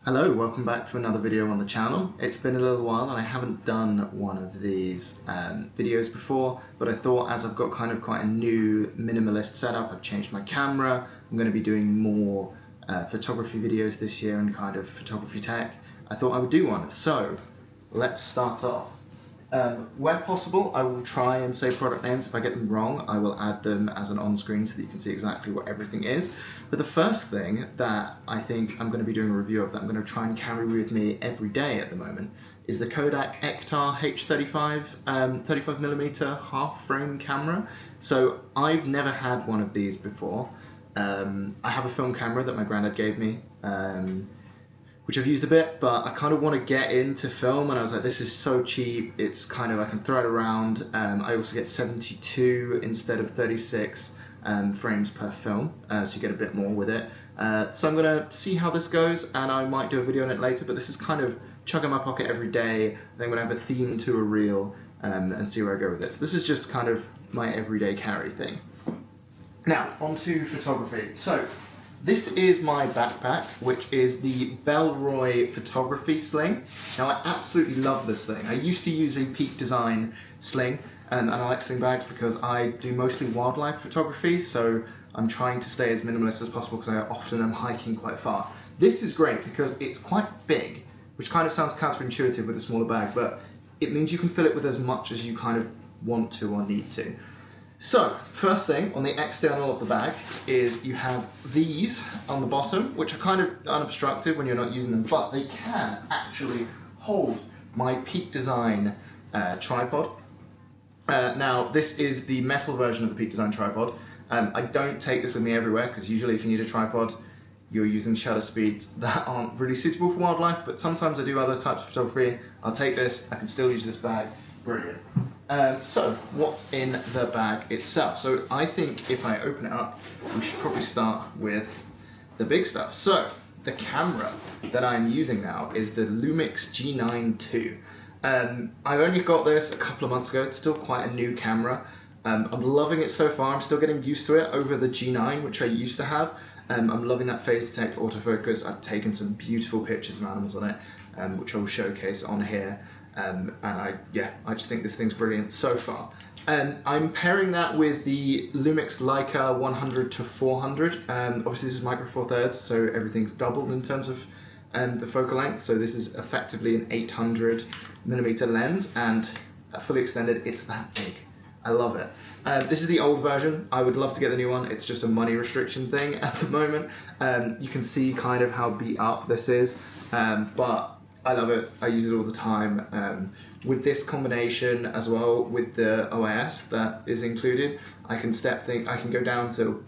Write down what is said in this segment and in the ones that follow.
Hello, welcome back to another video on the channel. It's been a little while and I haven't done one of these videos before, but I thought as I've got kind of quite a new minimalist setup, I've changed my camera, I'm going to be doing more photography videos this year and kind of photography tech. I thought I would do one, so let's start off. Where possible, I will try and say product names. If I get them wrong, I will add them as an on-screen so that you can see exactly what everything is. But the first thing that I think I'm going to be doing a review of, that I'm going to try and carry with me every day at the moment, is the Kodak Ektar H35 35mm half-frame camera. So I've never had one of these before. I have a film camera that my granddad gave me, which I've used a bit, but I kind of want to get into film, and I was like, this is so cheap, it's kind of, I can throw it around. I also get 72 instead of 36 frames per film, so you get a bit more with it. So I'm gonna see how this goes, and I might do a video on it later, but this is kind of chug in my pocket every day. I think I'm gonna have a theme to a reel, and see where I go with it. So this is just kind of my everyday carry thing. Now, on to photography. So, this is my backpack, which is the Bellroy photography sling. Now I absolutely love this thing. I used to use a Peak Design sling, and I like sling bags because I do mostly wildlife photography, so I'm trying to stay as minimalist as possible because I often am hiking quite far. This is great because it's quite big, which kind of sounds counterintuitive with a smaller bag, but it means you can fill it with as much as you kind of want to or need to. So, first thing on the external of the bag is you have these on the bottom, which are kind of unobstructive when you're not using them, but they can actually hold my Peak Design tripod. Now, this is the metal version of the Peak Design tripod. I don't take this with me everywhere, because usually if you need a tripod, you're using shutter speeds that aren't really suitable for wildlife, but sometimes I do other types of photography. I'll take this, I can still use this bag. Brilliant. So, what's in the bag itself? So, I think if I open it up, we should probably start with the big stuff. So, the camera that I'm using now is the Lumix G9II. I've only got this a couple of months ago. It's still quite a new camera. I'm loving it so far. I'm still getting used to it over the G9, which I used to have. I'm loving that phase detect autofocus. I've taken some beautiful pictures of animals on it, which I will showcase on here. And I just think this thing's brilliant so far. I'm pairing that with the Lumix Leica 100-400. Obviously this is micro four thirds, so everything's doubled in terms of the focal length. So this is effectively an 800mm lens, and fully extended, it's that big. I love it. This is the old version. I would love to get the new one. It's just a money restriction thing at the moment. You can see kind of how beat up this is, but I love it. I use it all the time. With this combination as well, with the OIS that is included, I can go down to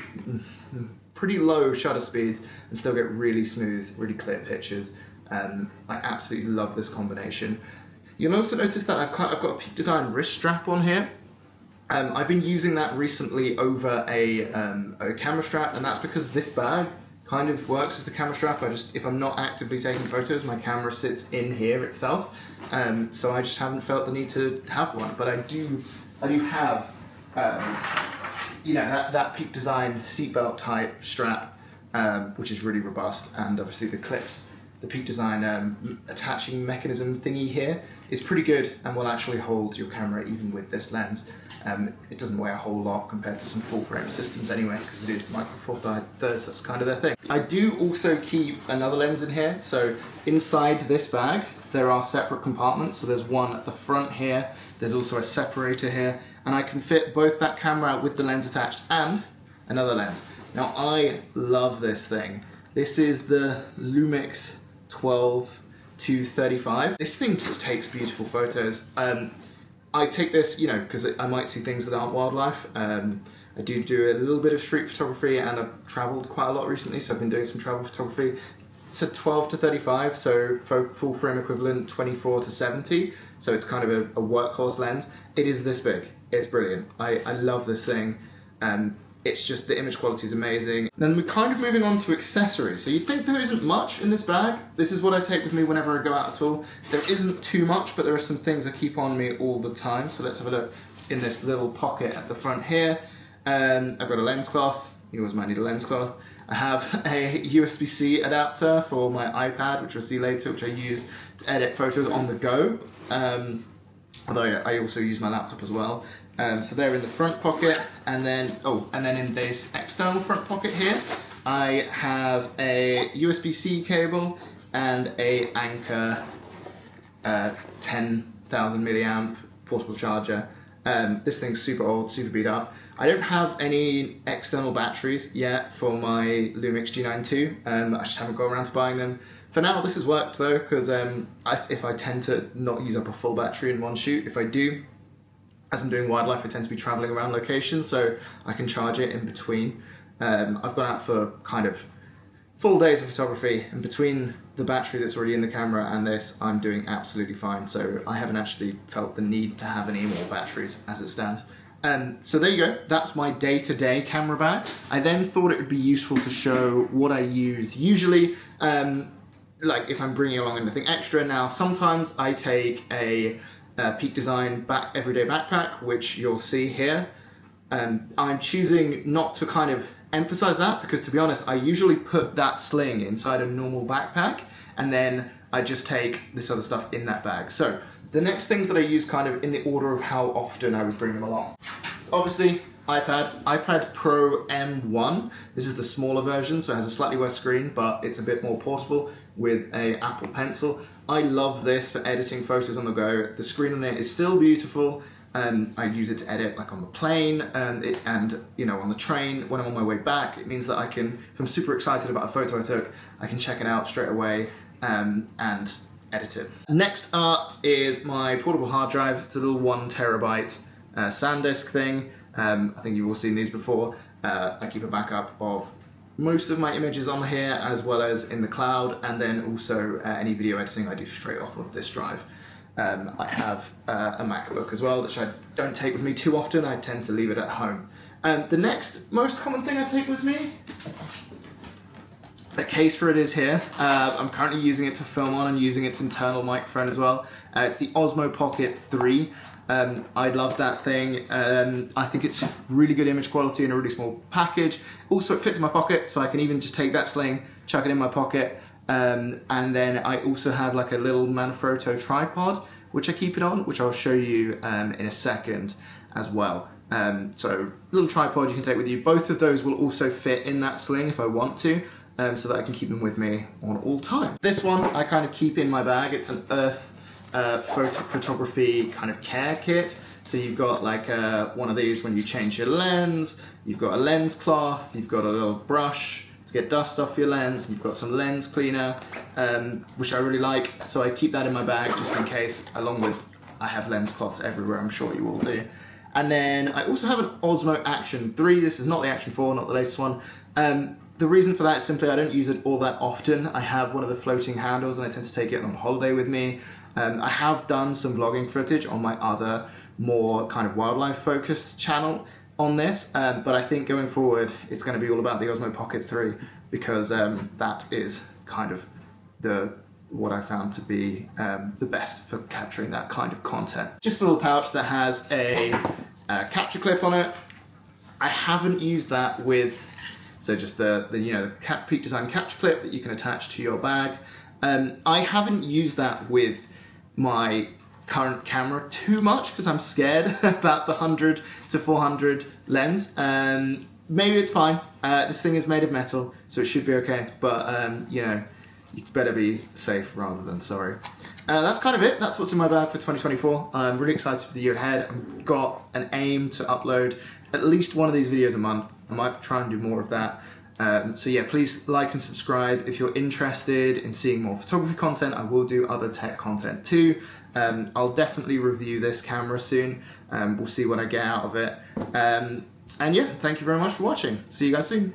pretty low shutter speeds and still get really smooth, really clear pictures. I absolutely love this combination. You'll also notice that I've got a Peak Design wrist strap on here. I've been using that recently over a camera strap, and that's because this bag kind of works as the camera strap. If I'm not actively taking photos, my camera sits in here itself, so I just haven't felt the need to have one. But I do have, that Peak Design seatbelt type strap, which is really robust, and obviously the clips. The Peak Design attaching mechanism thingy here is pretty good and will actually hold your camera even with this lens. It doesn't weigh a whole lot compared to some full frame systems anyway, because it is micro four thirds, that's kind of their thing. I do also keep another lens in here, so inside this bag there are separate compartments. So there's one at the front here, there's also a separator here, and I can fit both that camera with the lens attached and another lens. Now I love this thing. This is the Lumix 12-35. This thing just takes beautiful photos. I take this, because I might see things that aren't wildlife. I do a little bit of street photography, and I've traveled quite a lot recently, so I've been doing some travel photography. It's a 12-35, so full frame equivalent 24-70, so it's kind of a workhorse lens. It is this big. It's brilliant. I love this thing. It's just, the image quality is amazing. Then we're kind of moving on to accessories. So you'd think there isn't much in this bag. This is what I take with me whenever I go out at all. There isn't too much, but there are some things I keep on me all the time. So let's have a look in this little pocket at the front here. I've got a lens cloth. You always might need a lens cloth. I have a USB-C adapter for my iPad, which we'll see later, which I use to edit photos on the go. Although I also use my laptop as well. So they're in the front pocket, and then in this external front pocket here, I have a USB-C cable and a Anker 10,000 milliamp portable charger. This thing's super old, super beat up. I don't have any external batteries yet for my Lumix G9II. I just haven't got around to buying them. For now, this has worked though, because if I tend to not use up a full battery in one shoot, if I do, as I'm doing wildlife, I tend to be traveling around locations, so I can charge it in between. I've gone out for kind of full days of photography, and between the battery that's already in the camera and this, I'm doing absolutely fine. So I haven't actually felt the need to have any more batteries as it stands. So there you go, that's my day-to-day camera bag. I then thought it would be useful to show what I use usually, like if I'm bringing along anything extra. Now, sometimes I take a Peak Design everyday backpack, which you'll see here. I'm choosing not to kind of emphasize that, because to be honest, I usually put that sling inside a normal backpack, and then I just take this other stuff in that bag. So the next things that I use kind of in the order of how often I would bring them along. It's obviously iPad Pro M1. This is the smaller version, so it has a slightly worse screen, but it's a bit more portable with a Apple Pencil. I love this for editing photos on the go. The screen on it is still beautiful. I use it to edit like on the plane and you know, on the train when I'm on my way back. It means that I can, if I'm super excited about a photo I took, I can check it out straight away and edit it. Next up is my portable hard drive. It's a little 1 terabyte SanDisk thing. I think you've all seen these before. I keep a backup of most of my images on here, as well as in the cloud, and then also any video editing I do straight off of this drive. I have a MacBook as well, which I don't take with me too often. I tend to leave it at home. The next most common thing I take with me, the case for it is here. I'm currently using it to film on and using its internal microphone as well. It's the Osmo Pocket 3. I love that thing. I think it's really good image quality in a really small package. Also, it fits in my pocket, so I can even just take that sling, chuck it in my pocket. And then I also have like a little Manfrotto tripod, which I keep it on, which I'll show you in a second as well. So little tripod you can take with you. Both of those will also fit in that sling if I want to, so that I can keep them with me on all time. This one I kind of keep in my bag. It's an Earth photography kind of care kit. So you've got like one of these when you change your lens, you've got a lens cloth, you've got a little brush to get dust off your lens, and you've got some lens cleaner, which I really like, so I keep that in my bag just in case, along with, I have lens cloths everywhere, I'm sure you all do. And then I also have an Osmo Action 3, this is not the Action 4, not the latest one. The reason for that is simply I don't use it all that often. I have one of the floating handles and I tend to take it on holiday with me. I have done some vlogging footage on my other, more kind of wildlife focused channel on this, but I think going forward it's going to be all about the Osmo Pocket 3, because that is kind of what I found to be the best for capturing that kind of content. Just a little pouch that has a capture clip on it. I haven't used that with, so just the Peak Design capture clip that you can attach to your bag. I haven't used that with my current camera too much because I'm scared about the 100 to 400 lens. Maybe it's fine. This thing is made of metal, so it should be okay. But you know, you better be safe rather than sorry. That's kind of it. That's what's in my bag for 2024. I'm really excited for the year ahead. I've got an aim to upload at least one of these videos a month. I might try and do more of that. So yeah, please like and subscribe if you're interested in seeing more photography content. I will do other tech content too. I'll definitely review this camera soon. We'll see what I get out of it. And yeah, thank you very much for watching. See you guys soon.